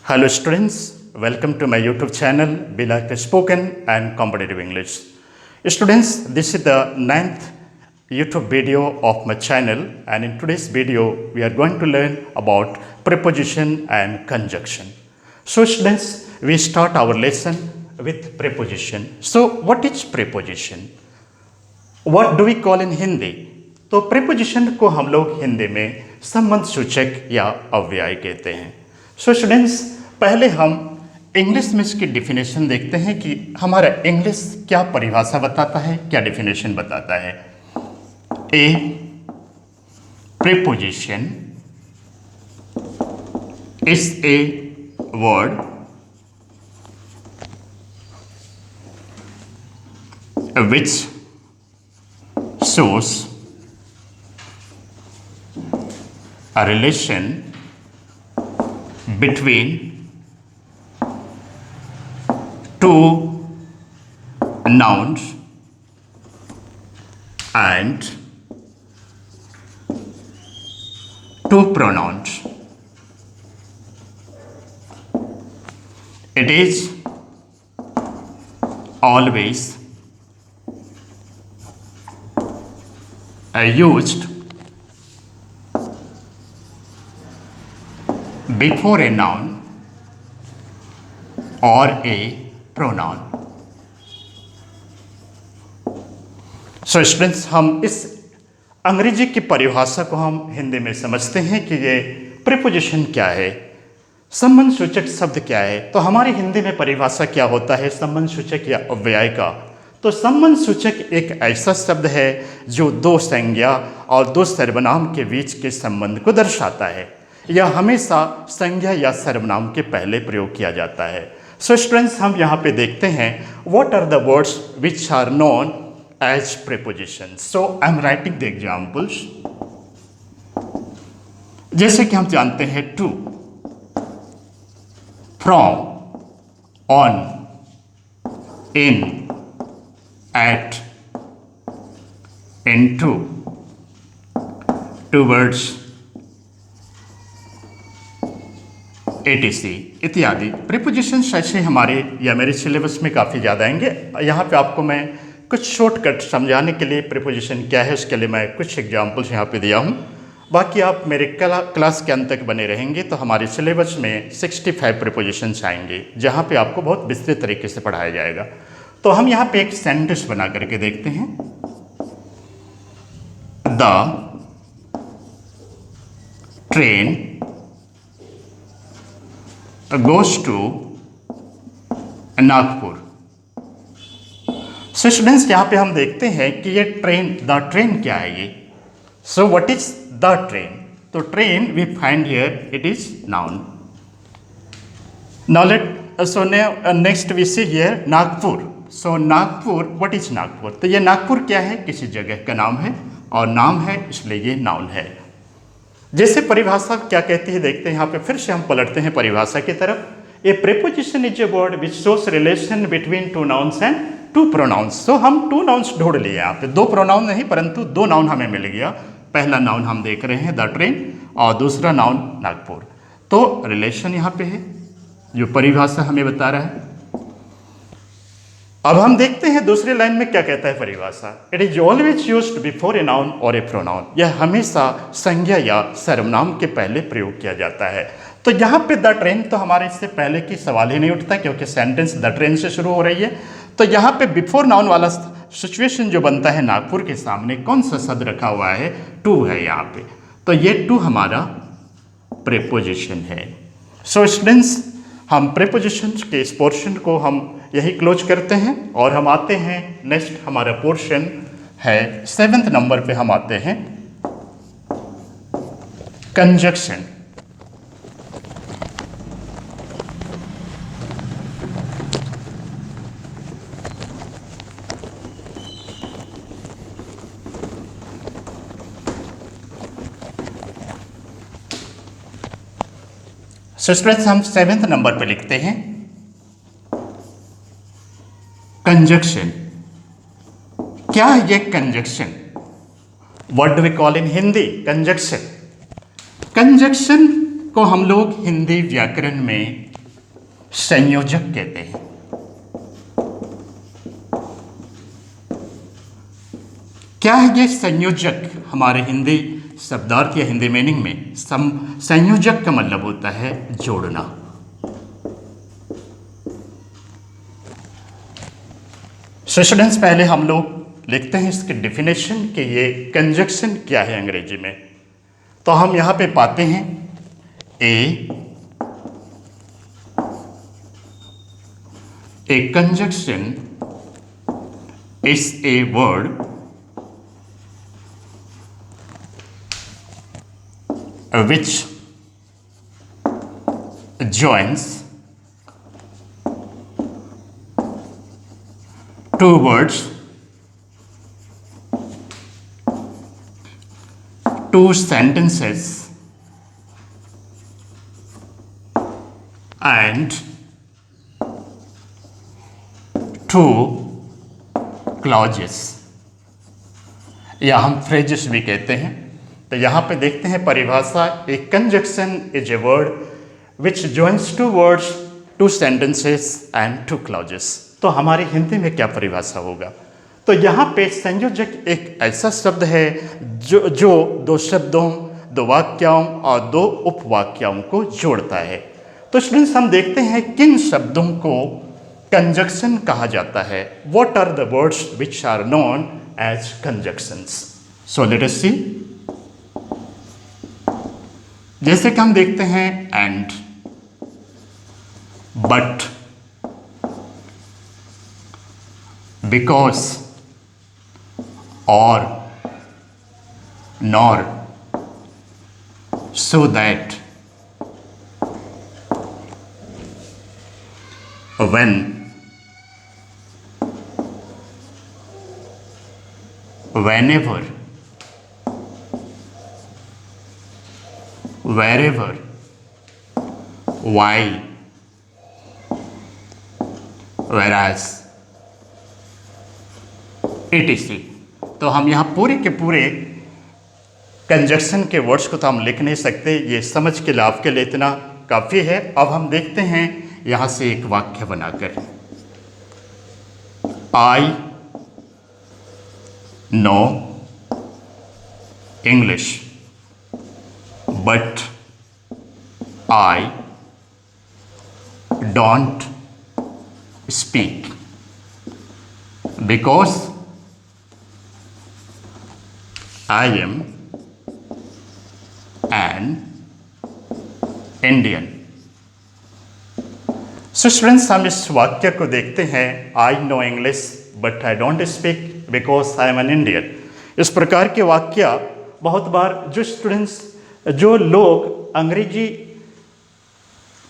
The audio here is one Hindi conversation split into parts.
Hello students, welcome to my YouTube channel Be Like Spoken and Competitive English. Students, this is the 9th YouTube video of my channel, and in today's video we are going to learn about preposition and conjunction. So students, we start our lesson with preposition. So what is preposition? What do we call in Hindi? तो प्रीपोजिशन को हम लोग हिंदी में संबंध सूचक या अव्यय कहते हैं. सो स्टूडेंट्स, पहले हम इंग्लिश में इसकी डिफिनेशन देखते हैं कि हमारा इंग्लिश क्या परिभाषा बताता है, क्या डिफिनेशन बताता है. ए preposition is a word which shows a relation between two nouns and two pronouns. It is always used before a noun or a pronoun. So students, हम इस अंग्रेजी की परिभाषा को हम हिंदी में समझते हैं कि ये प्रीपोजिशन क्या है, संबंध सूचक शब्द क्या है. तो हमारी हिंदी में परिभाषा क्या होता है संबंध सूचक या अव्यय का. तो संबंध सूचक एक ऐसा शब्द है जो दो संज्ञा और दो सर्वनाम के बीच के संबंध को दर्शाता है. यह हमेशा संज्ञा या सर्वनाम के पहले प्रयोग किया जाता है. सो स्टूडेंट्स, हम यहाँ पे देखते हैं what are the words which are known as preposition. So I am writing the examples. जैसे कि हम जानते हैं to, from, on, in, at, into, towards, etc. इत्यादि प्रीपोजिशंस ऐसे हमारे या मेरे सिलेबस में काफ़ी ज़्यादा आएंगे. यहाँ पे आपको मैं कुछ शॉर्टकट समझाने के लिए प्रीपोजिशन क्या है उसके लिए मैं कुछ एग्जांपल्स यहाँ पे दिया हूँ. बाकी आप मेरे क्लास के अंत तक बने रहेंगे तो हमारे सिलेबस में 65 प्रीपोजिशंस आएंगे जहाँ पे आपको बहुत विस्तृत तरीके से पढ़ाया जाएगा. तो हम यहाँ पे एक सेंटेंस बना करके देखते हैं. The train goes to Nagpur. So students, यहाँ पे हम देखते हैं कि ये ट्रेन, द ट्रेन क्या है ये. So what is the train? तो train we find here it is noun. Now next we see here Nagpur. So Nagpur, what is Nagpur? तो ये नागपुर क्या है? किसी जगह का नाम है और नाम है इसलिए ये नाउन है. जैसे परिभाषा क्या कहती है देखते हैं. यहाँ पे फिर से हम पलटते हैं परिभाषा की तरफ. A preposition is a word which shows relation between two nouns and two pronouns. So हम टू नाउन्स ढूंढ लिए यहाँ पे, दो प्रोनाउन नहीं परंतु दो नाउन हमें मिल गया. पहला नाउन हम देख रहे हैं द ट्रेन और दूसरा नाउन नागपुर. तो रिलेशन यहाँ पे है जो परिभाषा हमें बता रहा है. अब हम देखते हैं दूसरी लाइन में क्या कहता है परिभाषा. It is always used before a noun और ए प्रोनाउन. यह हमेशा संज्ञा या सर्वनाम के पहले प्रयोग किया जाता है. तो यहाँ पे द ट्रेन तो हमारे इससे पहले की सवाल ही नहीं उठता क्योंकि सेंटेंस द ट्रेन से शुरू हो रही है. तो यहाँ पे बिफोर नाउन वाला सिचुएशन जो बनता है नागपुर के सामने कौन सा शब्द रखा हुआ है? टू है यहाँ पे. तो ये टू हमारा प्रीपोजिशन है. सो स्टूडेंट्स, हम प्रीपोजिशन के इस पोर्शन को हम यही क्लोज करते हैं और हम आते हैं नेक्स्ट. हमारा पोर्शन है 7th नंबर पे हम आते हैं कंजक्शन. स्टूडेंट्स, हम 7th नंबर पे लिखते हैं कंजक्शन. क्या है ये conjunction? What do we call in Hindi conjunction? Conjunction को हम लोग हिंदी व्याकरण में संयोजक कहते हैं। क्या है ये संयोजक? हमारे हिंदी शब्दार्थ या हिंदी मीनिंग में संयोजक का मतलब होता है जोड़ना। स्टूडेंट्स, पहले हम लोग लिखते हैं इसके डेफिनेशन कि ये कंजक्शन क्या है अंग्रेजी में। तो हम यहां पे पाते हैं a conjunction is a word which joins two words, two sentences, and two clauses, या हम फ्रेजेस भी कहते हैं। तो यहाँ पे देखते हैं परिभाषा, a conjunction is a word which joins two words, two sentences and two clauses. तो हमारी हिंदी में क्या परिभाषा होगा? तो यहाँ पे संयोजक एक ऐसा शब्द है जो दो शब्दों, दो वाक्यों और दो उपवाक्यों को जोड़ता है। तो स्टूडेंट्स, हम देखते हैं किन शब्दों को कंजक्शन कहा जाता है। What are the words which are known as conjunctions? So let us see. जैसे कि हम देखते हैं एंड, बट, बिकॉज, और, nor, so that, when, whenever, wherever, while, whereas, etc। तो हम यहाँ पूरे के पूरे कंजक्शन के वर्ड्स को तो हम लिख नहीं सकते, ये समझ के लाभ के लिए इतना काफ़ी है। अब हम देखते हैं यहाँ से एक वाक्य बनाकर, I know English but I don't speak because I am an Indian. So students, हम इस वाक्य को देखते हैं, I know English but I don't speak because I am an Indian. इस प्रकार के वाक्य बहुत बार जो लोग अंग्रेजी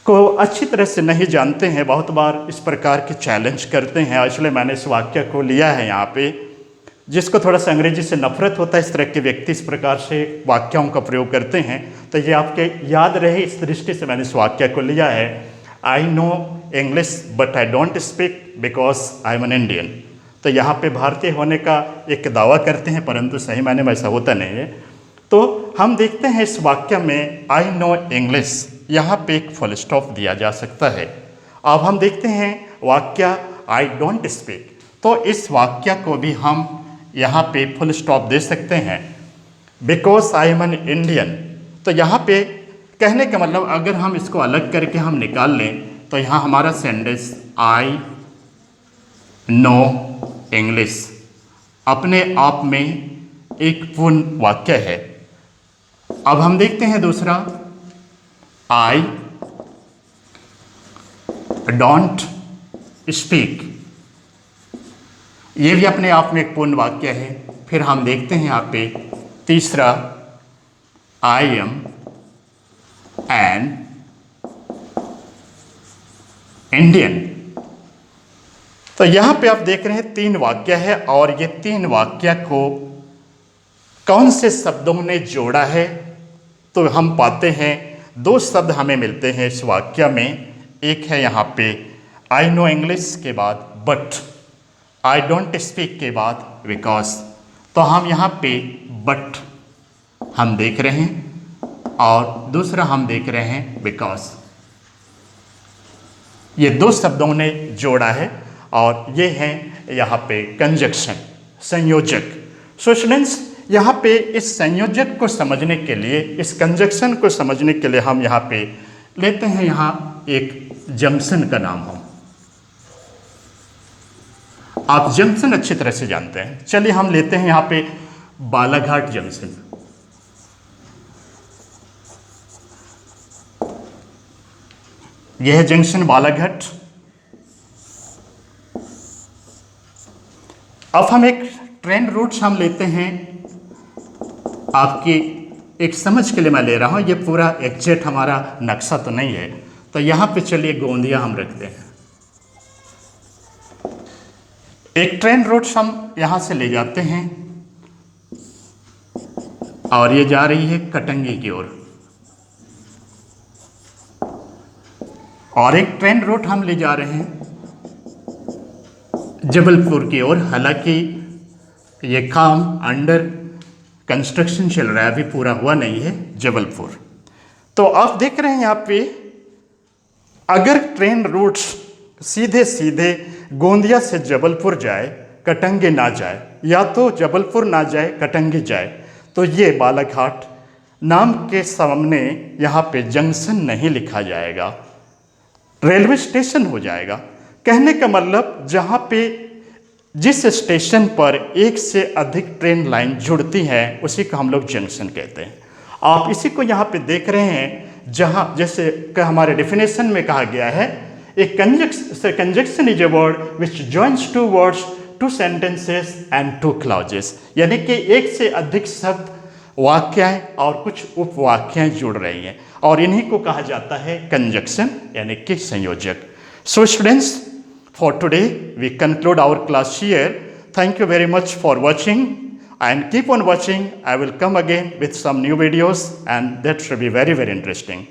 को अच्छी तरह से नहीं जानते हैं, बहुत बार इस प्रकार के चैलेंज करते हैं। इसलिए मैंने इस वाक्य को लिया है यहाँ पे। जिसको थोड़ा सा अंग्रेजी से नफरत होता है, इस तरह के व्यक्ति इस प्रकार से वाक्यों का प्रयोग करते हैं। तो ये आपके याद रहे, इस दृष्टि से मैंने इस वाक्य को लिया है, I know English but I don't speak because I am an Indian. तो यहाँ पे भारतीय होने का एक दावा करते हैं, परंतु सही मायने में ऐसा होता नहीं है। तो हम देखते हैं इस वाक्य में आई नो इंग्लिश, यहाँ पे एक फुल स्टॉप दिया जा सकता है। अब हम देखते हैं वाक्य आई डोंट स्पीक, तो इस वाक्य को भी हम यहाँ पे फुल स्टॉप दे सकते हैं, because I am an Indian. तो यहाँ पे कहने का मतलब, अगर हम इसको अलग करके हम निकाल लें तो यहाँ हमारा सेंटेंस आई नो इंग्लिश अपने आप में एक पूर्ण वाक्य है। अब हम देखते हैं दूसरा, आई डोंट स्पीक, ये भी अपने आप में एक पूर्ण वाक्य है। फिर हम देखते हैं यहाँ पे तीसरा, आई एम एन इंडियन। तो यहाँ पे आप देख रहे हैं 3 वाक्य है, और ये 3 वाक्य को कौन से शब्दों ने जोड़ा है? तो हम पाते हैं 2 शब्द हमें मिलते हैं इस वाक्य में। एक है यहाँ पे आई नो इंग्लिश के बाद बट, आई डोंट स्पीक के बाद बिकॉज। तो हम यहाँ पे बट हम देख रहे हैं और दूसरा हम देख रहे हैं बिकॉज। ये दो शब्दों ने जोड़ा है और ये हैं यहाँ पे कंजक्शन, संयोजक। सो स्टूडेंट्स, यहाँ पे इस संयोजक को समझने के लिए, इस कंजक्शन को समझने के लिए हम यहाँ पे लेते हैं यहाँ एक जंक्शन का नाम हो। आप जंक्शन अच्छी तरह से जानते हैं। चलिए हम लेते हैं यहाँ पे बालाघाट जंक्शन। यह है जंक्शन बालाघाट। अब हम एक ट्रेन रूट हम लेते हैं, आपकी एक समझ के लिए मैं ले रहा हूं, ये पूरा एग्जैक्ट हमारा नक्शा तो नहीं है। तो यहां पे चलिए गोंदिया हम रखते हैं। एक ट्रेन रूट हम यहां से ले जाते हैं और ये जा रही है कटंगी की ओर। और एक ट्रेन रूट हम ले जा रहे हैं जबलपुर की ओर। हालांकि ये काम अंडर कंस्ट्रक्शन चल रहा है, अभी पूरा हुआ नहीं है जबलपुर। तो आप देख रहे हैं यहाँ पे, अगर ट्रेन रूट्स सीधे सीधे गोंदिया से जबलपुर जाए, कटंगी ना जाए, या तो जबलपुर ना जाए कटंगी जाए, तो ये बालाघाट नाम के सामने यहाँ पे जंक्शन नहीं लिखा जाएगा, रेलवे स्टेशन हो जाएगा। कहने का मतलब जहाँ पे जिस स्टेशन पर एक से अधिक ट्रेन लाइन जुड़ती है उसी को हम लोग जंक्शन कहते हैं। आप इसी को यहाँ पे देख रहे हैं, जहाँ जैसे हमारे डेफिनेशन में कहा गया है, एक conjunction is a word which joins two words, two sentences and two clauses. यानी कि एक से अधिक शब्द, वाक्याएं और कुछ उपवाक्याएं जुड़ रही हैं, और इन्हीं को कहा जाता है कंजक्शन यानी कि संयोजक। So students, for today we conclude our class here. Thank you very much for watching, and keep on watching. I will come again with some new videos, and that should be very, very interesting.